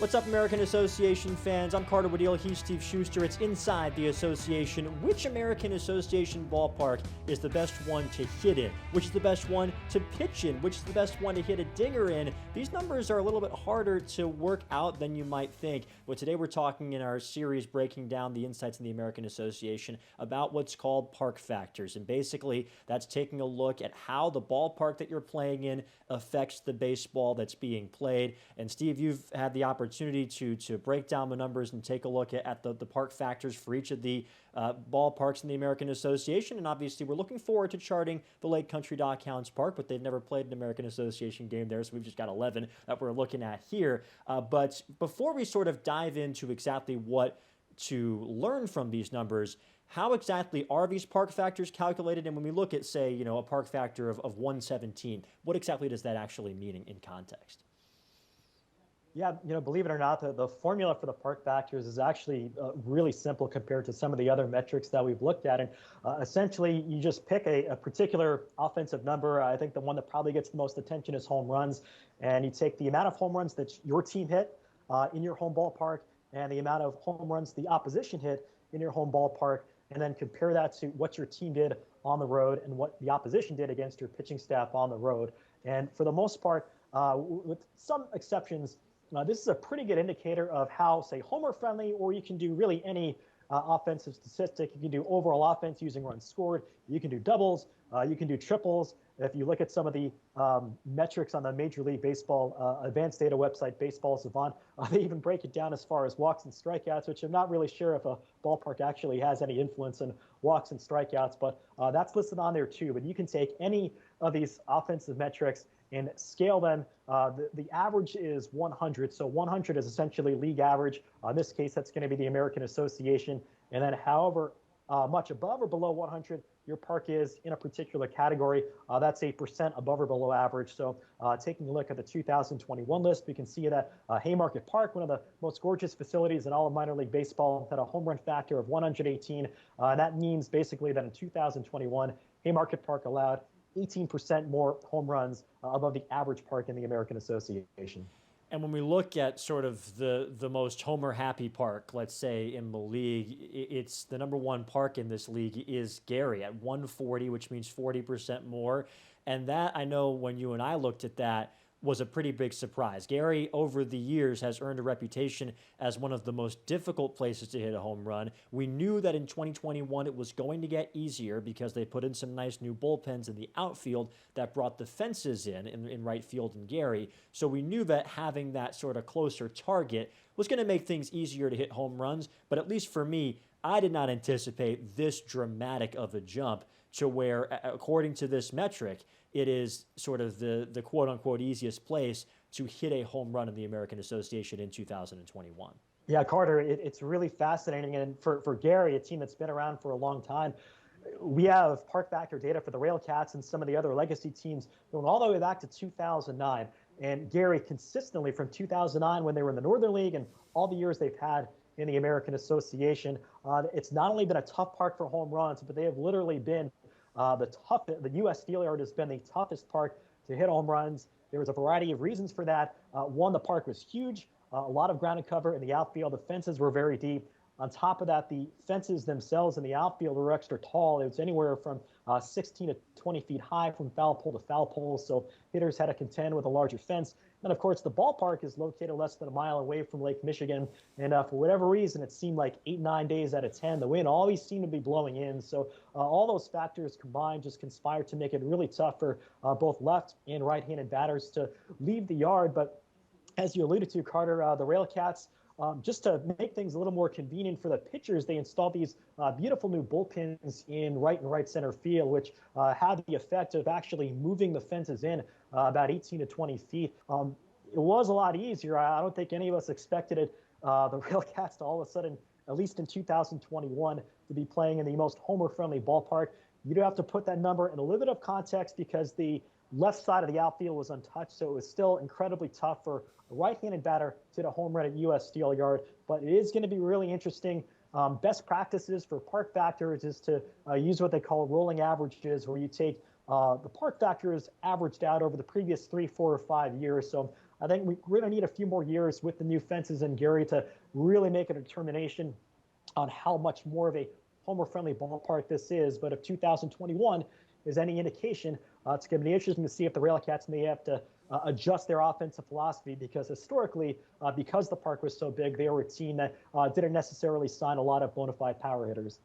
What's up, American Association fans? I'm Carter Woodiel. He's Steve Schuster. It's Inside the Association. Which American Association ballpark is the best one to hit in? Which is the best one to pitch in? Which is the best one to hit a dinger in? These numbers are a little bit harder to work out than you might think. But today we're talking in our series breaking down the insights in the American Association about what's called park factors. And basically, that's taking a look at how the ballpark that you're playing in affects the baseball that's being played. And Steve, you've had the opportunity to break down the numbers and take a look at the park factors for each of the ballparks in the American Association. And obviously, we're looking forward to charting the Lake Country Dockhounds Park, but they've never played an American Association game there, so we've just got 11 that we're looking at here. But before we sort of dive into exactly what to learn from these numbers, how exactly are these park factors calculated? And when we look at, say, a park factor of 117, what exactly does that actually mean in context? Yeah, believe it or not, the formula for the park factors is actually really simple compared to some of the other metrics that we've looked at. And essentially, you just pick a particular offensive number. I think the one that probably gets the most attention is home runs. And you take the amount of home runs that your team hit in your home ballpark and the amount of home runs the opposition hit in your home ballpark, and then compare that to what your team did on the road and what the opposition did against your pitching staff on the road. And for the most part, with some exceptions, this is a pretty good indicator of how, say, homer-friendly, or you can do really any offensive statistic. You can do overall offense using runs scored. You can do doubles. You can do triples. If you look at some of the metrics on the Major League Baseball advanced data website, Baseball Savant, they even break it down as far as walks and strikeouts, which I'm not really sure if a ballpark actually has any influence in walks and strikeouts, but that's listed on there too. But you can take any of these offensive metrics and scale them. The average is 100. So 100 is essentially league average. In this case, that's going to be the American Association. And then however much above or below 100 your park is in a particular category, that's a percent above or below average. So taking a look at the 2021 list, we can see that Haymarket Park, one of the most gorgeous facilities in all of minor league baseball, had a home run factor of 118. That means basically that in 2021, Haymarket Park allowed 18% more home runs above the average park in the American Association. And when we look at sort of the most homer-happy park, let's say, in the league, it's the number one park in this league is Gary at 140, which means 40% more. And that, I know when you and I looked at that, was a pretty big surprise. Gary, over the years, has earned a reputation as one of the most difficult places to hit a home run. We knew that in 2021 it was going to get easier because they put in some nice new bullpens in the outfield that brought the fences in right field in Gary. So we knew that having that sort of closer target was going to make things easier to hit home runs. But at least for me, I did not anticipate this dramatic of a jump to where, according to this metric, it is sort of the quote-unquote easiest place to hit a home run in the American Association in 2021. Yeah, Carter, it's really fascinating. And for Gary, a team that's been around for a long time, we have park factor data for the Railcats and some of the other legacy teams going all the way back to 2009. And Gary consistently from 2009 when they were in the Northern League and all the years they've had in the American Association, it's not only been a tough park for home runs, but they have literally been the U.S. Steel Yard has been the toughest park to hit home runs. There was a variety of reasons for that. One, the park was huge, a lot of ground to cover in the outfield. The fences were very deep. On top of that, the fences themselves in the outfield were extra tall. It was anywhere from 16 to 20 feet high from foul pole to foul pole, so hitters had to contend with a larger fence. And of course, the ballpark is located less than a mile away from Lake Michigan, and for whatever reason, it seemed like 8-9 days out of 10, the wind always seemed to be blowing in. So all those factors combined just conspired to make it really tough for both left and right-handed batters to leave the yard. But as you alluded to, Carter, the Railcats, just to make things a little more convenient for the pitchers, they installed these beautiful new bullpens in right and right center field, which had the effect of actually moving the fences in about 18 to 20 feet. It was a lot easier. I don't think any of us expected it, the Railcats to all of a sudden, at least in 2021, to be playing in the most homer-friendly ballpark. You do have to put that number in a little bit of context because the left side of the outfield was untouched, so it was still incredibly tough for a right-handed batter to hit a home run at U.S. Steel Yard. But it is going to be really interesting. Best practices for park factors is to use what they call rolling averages, where you take the park factors averaged out over the previous 3, 4, or 5 years. So I think we're going to need a few more years with the new fences and Gary to really make a determination on how much more of a homer-friendly ballpark this is. But if 2021 is any indication, it's going to be interesting to see if the Railcats may have to adjust their offensive philosophy, because historically, because the park was so big, they were a team that didn't necessarily sign a lot of bona fide power hitters.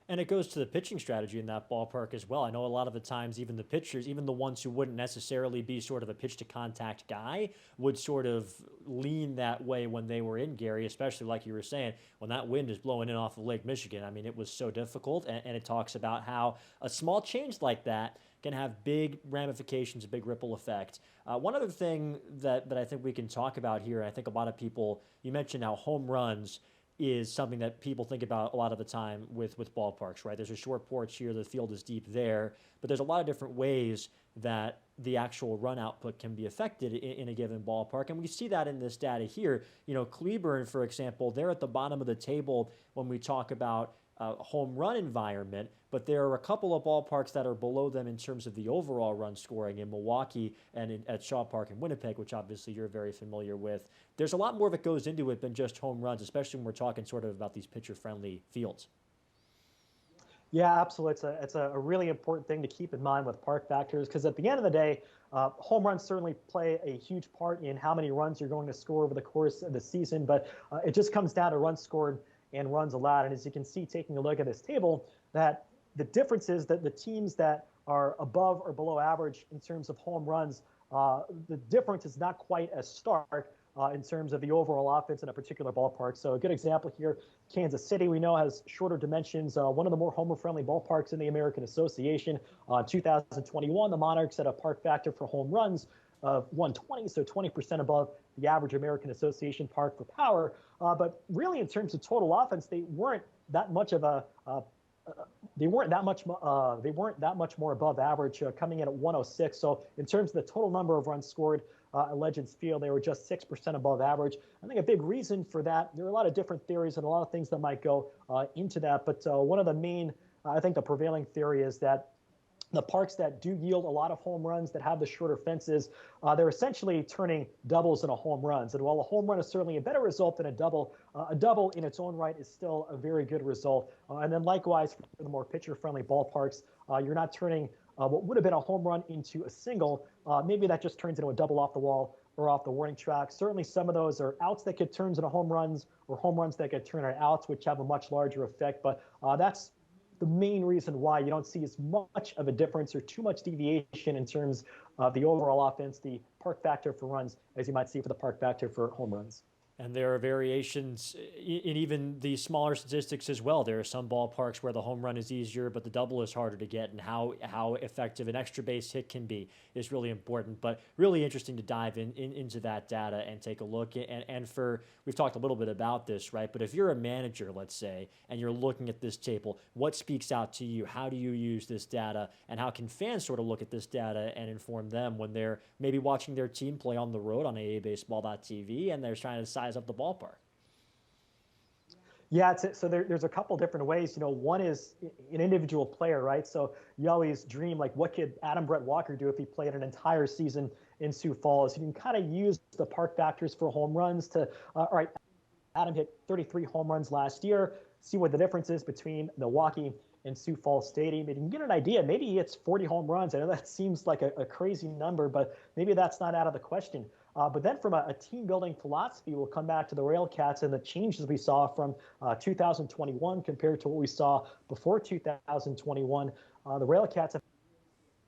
And it goes to the pitching strategy in that ballpark as well. I know a lot of the times, even the pitchers, even the ones who wouldn't necessarily be sort of a pitch to contact guy, would sort of lean that way when they were in Gary, especially like you were saying, when that wind is blowing in off of Lake Michigan. I mean, it was so difficult. And it talks about how a small change like that can have big ramifications, a big ripple effect. One other thing that I think we can talk about here, and I think a lot of people, you mentioned how home runs is something that people think about a lot of the time with ballparks, right? There's a short porch here, the field is deep there, but there's a lot of different ways that the actual run output can be affected in a given ballpark. And we see that in this data here. You know, Cleburne, for example, they're at the bottom of the table when we talk about home run environment, but there are a couple of ballparks that are below them in terms of the overall run scoring in Milwaukee and at Shaw Park in Winnipeg, which obviously you're very familiar with. There's a lot more that goes into it than just home runs, especially when we're talking sort of about these pitcher-friendly fields. Yeah, absolutely. It's a really important thing to keep in mind with park factors, because at the end of the day, home runs certainly play a huge part in how many runs you're going to score over the course of the season, but it just comes down to runs scored and runs allowed. And as you can see, taking a look at this table, that the difference is that the teams that are above or below average in terms of home runs, the difference is not quite as stark in terms of the overall offense in a particular ballpark. So a good example here, Kansas City, we know, has shorter dimensions, one of the more homer-friendly ballparks in the American Association. 2021, the Monarchs had a park factor for home runs of 120, so 20% above the average American Association park for power. But really, in terms of total offense, they weren't that much of a they weren't that much more above average, coming in at 106. So in terms of the total number of runs scored at Legends Field, they were just 6% above average. I think a big reason for that, there are a lot of different theories and a lot of things that might go into that. But one of the main, I think the prevailing theory is that the parks that do yield a lot of home runs, that have the shorter fences, they're essentially turning doubles into home runs. And while a home run is certainly a better result than a double in its own right is still a very good result. And then likewise, for the more pitcher-friendly ballparks, you're not turning what would have been a home run into a single. Maybe that just turns into a double off the wall or off the warning track. Certainly some of those are outs that get turned into home runs, or home runs that get turned into outs, which have a much larger effect. But that's the main reason why you don't see as much of a difference or too much deviation in terms of the overall offense, the park factor for runs, as you might see for the park factor for home runs. And there are variations in even the smaller statistics as well. There are some ballparks where the home run is easier, but the double is harder to get, and how effective an extra base hit can be is really important. But really interesting to dive into that data and take a look. And we've talked a little bit about this, right? But if you're a manager, let's say, and you're looking at this table, what speaks out to you? How do you use this data? And how can fans sort of look at this data and inform them when they're maybe watching their team play on the road on AABaseball.tv and they're trying to size up the ballpark? Yeah, so there's a couple different ways. You know, one is an individual player, right? So you always dream, like, what could Adam Brett Walker do if he played an entire season in Sioux Falls? You can kind of use the park factors for home runs to, all right, Adam hit 33 home runs last year. See what the difference is between Milwaukee and Sioux Falls Stadium. And you can get an idea. Maybe it's 40 home runs. I know that seems like a crazy number, but maybe that's not out of the question. But then from a team-building philosophy, we'll come back to the Railcats and the changes we saw from 2021 compared to what we saw before 2021. The Railcats have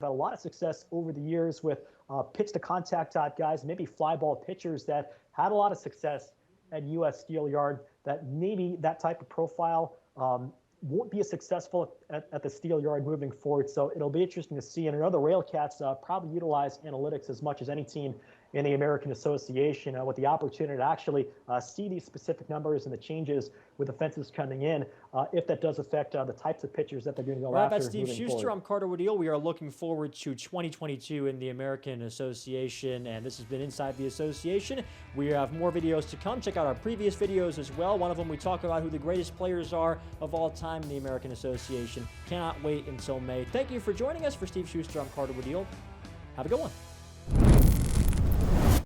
had a lot of success over the years with pitch-to-contact type guys, maybe fly ball pitchers that had a lot of success at U.S. Steel Yard, that maybe that type of profile won't be as successful at the Steel Yard moving forward. So it'll be interesting to see. And I know the Railcats probably utilize analytics as much as any team in the American Association, with the opportunity to actually see these specific numbers and the changes with the fences coming in, if that does affect the types of pitchers that they're going to go after. That's Steve Schuster. I'm Carter Woodiel. We are looking forward to 2022 in the American Association, and this has been Inside the Association. We have more videos to come. Check out our previous videos as well. One of them, we talk about who the greatest players are of all time in the American Association. Cannot wait until May. Thank you for joining us. For Steve Schuster, I'm Carter Woodiel. Have a good one.